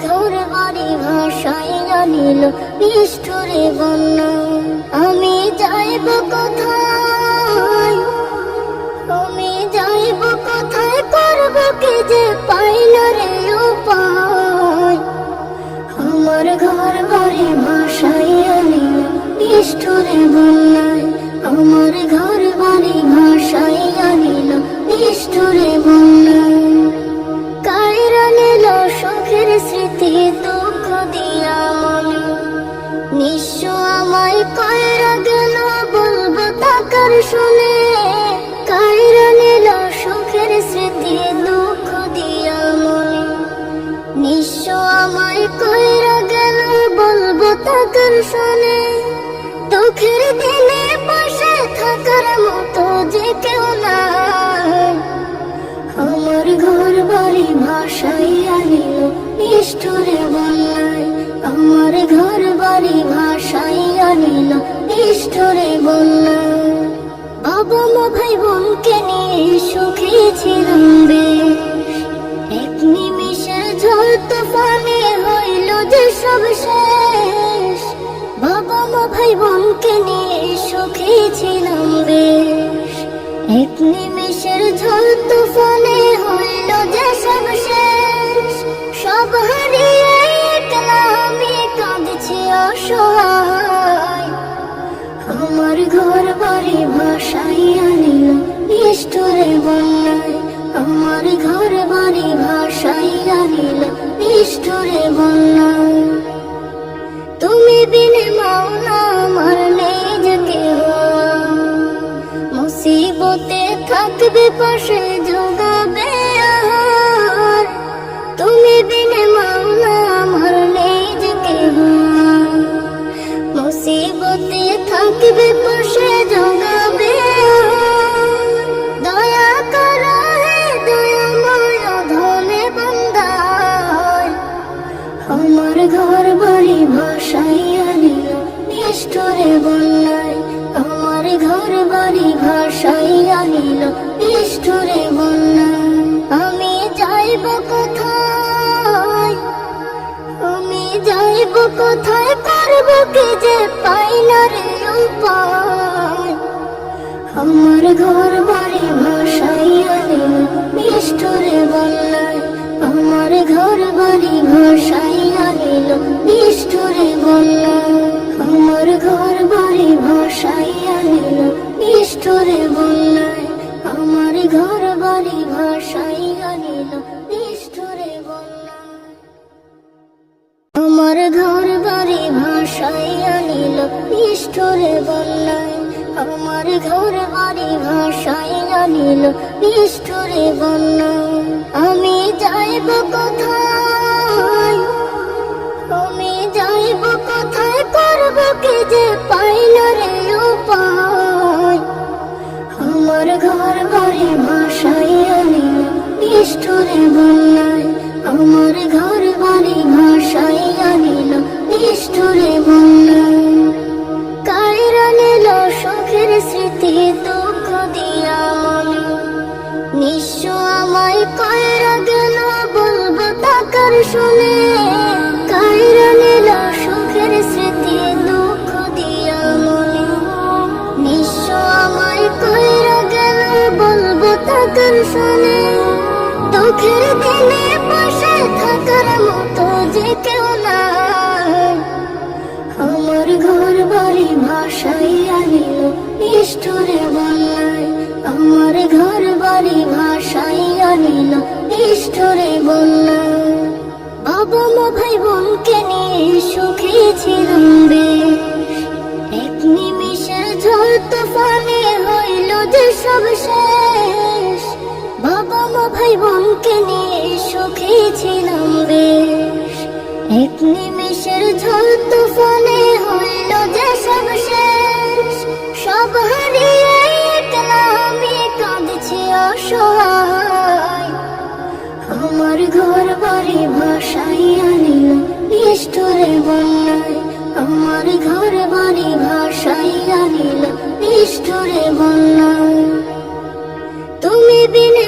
ঘর বাড়ি ভাসাই আনিল নিষ্ঠুরে বন্যা। আমি যাইব কোথায়, আমি যাইব কোথায়, করব কি যে পাইল রে উপায়। আমার ঘর বাড়ি ভাসাই আনিল নিষ্ঠুরে বন্যায়, আমার ঘর বাড়ি ভাসাই আনিল নিষ্ঠুরে বন্যায়। কায়রা নিল সুখের স্মৃতি দুঃখ দিয়া মনে, নিঃস্ব আমায় কায়রা গেল বলবো তাকার শুনে। কায়রা নিল সুখের স্মৃতি দুঃখ দিয়া মনে, নিঃস্ব আমায় কায়রা গেল বলবো তাকার শুনে। দুঃখের দিনে পাশে থাকার মতো যে কেউ নাই, আমার ঘর বাড়ি ভাসাই আনিল নিষ্ঠুরে বন্যায়, আমার ঘর বাড়ি ভাসাই আনিল নিষ্ঠুরে বন্যায়। বাবা মা ভাই বোনকে নিয়ে সুখী ছিলাম বেশ, এক নিমিষের ঝড় তুফানে হইল যে সব শেষ। বাবা মা ভাই বোনকে নিয়ে সুখী ছিলাম বেশ, এক নিমিষের ঝড় তুফানে হইল যে সব শেষ। সব হারিয়ে একলা আমি কাঁদছি অসহায়, আমার ঘর বাড়ি ভাসাই আনিল নিষ্ঠুরে বন্যায়, আমার ঘর বাড়ি ভাসাই আনিল নিষ্ঠুরে বন্যায়। তুমি বিনে মাওলা আমার নেই যে কেহ, মুসিবতে থাকবে পাশে যোগাবে আহার। তুমি বিনে মাওলা আমার নেই যে কেহ, মুসিবতে থাকবে পাশে যোগাবে আহার। দয়া করো হে দয়াময় ধনে বান্দায়, আমার ঘর বাড়ি ভাসাই আনিল নিষ্ঠুরে বন্যায়, আমার ঘর বাড়ি ভাসাই আনিল নিষ্ঠুরে বন্যায়। আমি যাইব কোথায়, আমি যাইব কোথায়, করব কি যে পাইল রে উপায়। আমার ঘর বাড়ি ভাসাই আনিল নিষ্ঠুরে বন্যায়, আমার ঘর বাড়ি ভাসাই আনিল নিষ্ঠুরে বন্যায়, আমার ঘর বাড়ি ভাসাই আনিল নিষ্ঠুরে বন্যায়, আমার ঘর বাড়ি ভাসাই আনিল নিষ্ঠুরে বন্যায়। আমার ঘর বাড়ি ভাসাই আনিল নিষ্ঠুরে বন্যায়, আমার ঘর বাড়ি ভাসাই আনিল নিষ্ঠুরে বন্যায়। আমি যাইব কোথায়, আমি যাইব কোথায়, করব কি যে পাইল রে উপায়। আমার ঘর বাড়ি ভাসাই আনিল নিষ্ঠুরে বন্যায়, আমার ঘর বাড়ি ভাসাই আনিল নিষ্ঠুরে বন্যায়। কায়রা নিল সুখের স্মৃতি দুঃখ দিয়া মনে, নিঃস্ব আমায় কায়রা গেল বলবো তাকার শুনে। কায়রা নিল সুখের স্মৃতি দুঃখ দিয়া মনে, নিঃস্ব আমায় কায়রা গেল বলবো তাকার শুনে। দুঃখের দিনে পাশে থাকার মতো যে কেউ নাই, আমার ঘর বাড়ি ভাসাই আনিল নিষ্ঠুরে বন্যায়, আমার ঘর বাড়ি ভাসাই আনিল নিষ্ঠুরে বন্যায়। বাবা মা ভাই বোনকে নিয়ে সুখী ছিলাম বেশ, এক নিমিষের ঝড় তুফানে হইল যে সব শেষ। বাবা মা ভাই বোনকে নিয়ে সুখী ছিলাম বেশ, এক নিমিষের ঝড় তুফানে হইল যে সব শেষ। সব হারিয়ে একলা আমি কাঁদছি অসহায়, আমার ঘর বাড়ি ভাসাই আনিল নিষ্ঠুরে বন্যায়, আমার ঘর বাড়ি ভাসাই আনিল নিষ্ঠুরে বন্যায়। তুমি বিনে